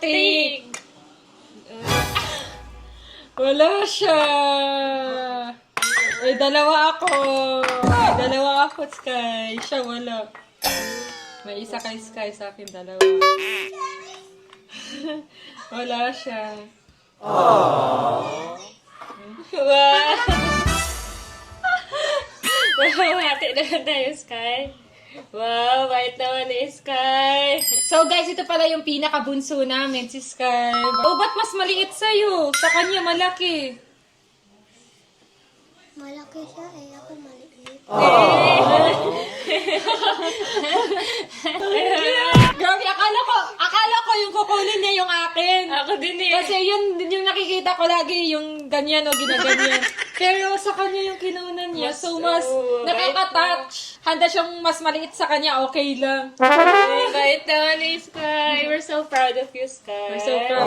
Tig. Wala siya. May dalawa ako. Sky. Siya wala. May isa kay Sky, sa akin dalawa. Wala siya. Wow. Wow, hati naman tayo, Sky. Wow, bait naman ni Sky. So guys, ito pala yung pinakabunso namin, si Sky. Oh, ba't mas maliit sa'yo? Sa kanya malaki. Malaki siya eh, ako maliit. Grabe, akala ko yung kukunin niya yung akin. Ako din eh. Kasi yun yung nakikita ko lagi, yung ganyan o ginaganyan. Pero sa kanya yung kinunan niya, so mas nakaka-touch. Handa siyang mas maliit sa kanya, okay lang. Bait naman ni Sky. We're so proud of you, Sky. We're so proud.